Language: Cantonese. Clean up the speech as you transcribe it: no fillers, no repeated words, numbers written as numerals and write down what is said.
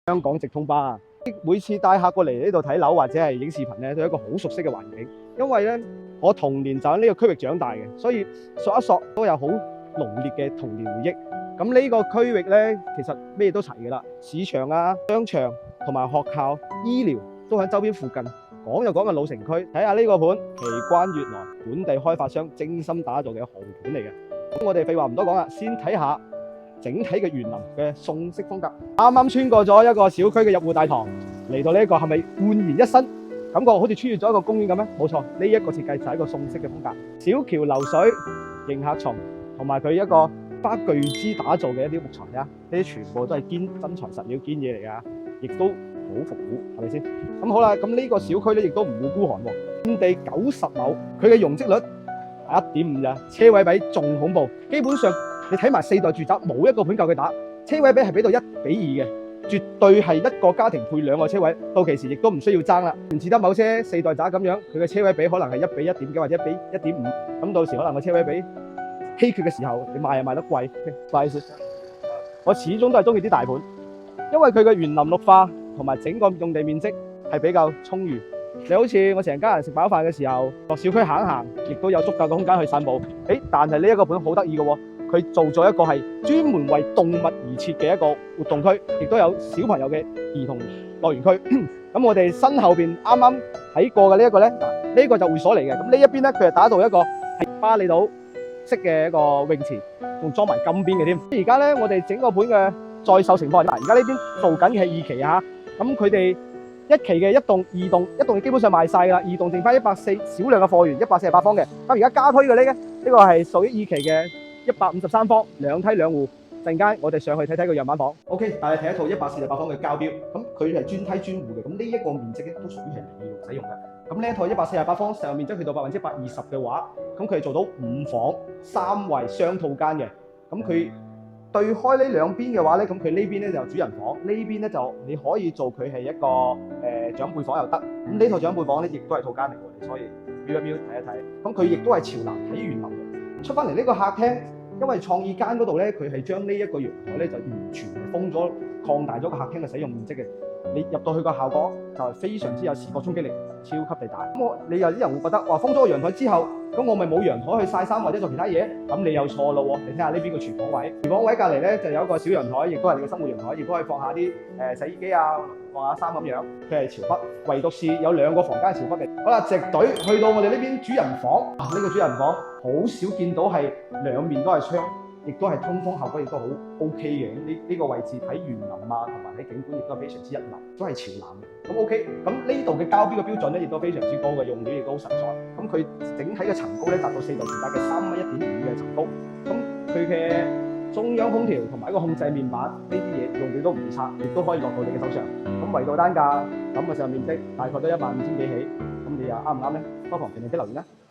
香港直通巴啊！每次帶客過嚟呢度睇樓或者係影視頻咧，都係一個好熟悉嘅環境。因為咧，我童年就喺呢個區域長大嘅，所以索一索都有好濃烈嘅童年回憶。咁呢個區域咧，其實咩都齊㗎啦，市場啊、商場同埋學校、醫療都喺周邊附近。講就講緊老城區，睇下呢個盤奇關悅來，本地開發商精心打造嘅豪盤嚟嘅。咁我哋廢話唔多講啦，先睇下整體嘅園林嘅宋式風格。啱啱穿過咗一個小區嘅入戶大堂，嚟到呢一個係咪煥然一新？感覺好似穿越咗一個公園咁咩？冇錯，呢一個設計就係一個宋式嘅風格。小橋流水、迎客松，同埋佢一個花巨資打造嘅一啲木材啊，呢啲全部都係堅真材實料堅嘢嚟㗎，亦都好復古，係咪先？咁好啦，咁呢個小區咧亦都唔會孤寒喎，佔地90畝，佢嘅容積率1.5咋，車位比仲恐怖。基本上你睇埋4代住宅，冇一個盤夠佢打，車位比係俾到1比2嘅，絕對係一個家庭配2個車位。到期時亦都唔需要爭啦，唔似得某車4代宅咁樣，佢嘅車位比可能係1比1.幾或者1比1.5，咁到時可能個車位比稀缺嘅時候，你賣又賣得貴。不好意思，我始終都係中意啲大盤，因為佢嘅園林綠化同埋整個用地面積係比較充裕。你好似我成家人食飽飯嘅時候，落小區行行，亦都有足夠嘅空間去散步。但係呢一個盤好得意嘅喎，佢做咗一個係專門為動物而設嘅一個活動區，亦都有小朋友嘅兒童樂園區。咁我哋身後邊啱啱睇過嘅呢一個咧，呢個就會所嚟嘅。咁呢一邊咧，佢係打造一個係巴厘島式嘅一個泳池，仲裝埋金邊嘅添。而家咧，我哋整個盤嘅在售情況，而家呢邊做緊嘅係2期啊。咁佢哋1期嘅1棟、2棟，1棟基本上賣晒㗎啦，2棟剩翻140少量嘅貨源，148方嘅。咁而家加推嘅呢個係屬於2期嘅153方，2梯2戶。陣間我哋上去睇睇個樣板房。OK， 但係睇一套148方嘅交標，咁佢係專梯專戶嘅，咁呢一個面積咧都屬於係利用使用嘅。咁呢一套148方實用面積去到120%嘅話，咁佢係做到5房3衛雙套間嘅。咁佢對開呢兩邊嘅話咧，咁佢呢邊咧就主人房，呢邊咧就你可以做佢係一個長輩房又得。咁呢套長輩房咧亦都係套間嚟喎，你所以瞄一瞄睇一睇。咁佢亦都係朝南睇園林嘅。出翻嚟呢個客廳，因為創意間嗰度咧，佢係將呢一個陽台咧就完全封咗，擴大咗個客廳嘅使用面積嘅。你入到去個效果就係非常之有視覺衝擊力，超級地大。咁你有啲人會覺得話封咗個陽台之後，咁我咪冇陽台去曬衫或者做其他嘢？咁你又錯咯喎！你睇下呢邊個廚房位，廚房位隔離咧就有一個小陽台，亦都係你嘅生活陽台，亦都可以放下啲洗衣機啊，放下衫咁樣。佢係朝北，唯獨是有2個房間係朝北嘅。好啦，直隊去到我哋呢邊主人房，呢個主人房好少見到係兩面都係窗。亦都係通風效果亦都好 OK 嘅。呢個位置睇園林啊，同埋睇景觀亦都係非常之一流，都係朝南嘅。咁 OK，咁呢度嘅交標嘅標準咧，亦都非常之高嘅，用料亦都好實在。咁佢整體嘅層高咧達到4代住宅嘅3.1.5米嘅層高。咁佢嘅中央空調同埋一個控制面板呢啲嘢用料都唔差，亦都可以落到你嘅手上。咁維度單價咁嘅使用面積大概都15000幾起，咁你又啱唔啱咧？不妨評論區留言啦。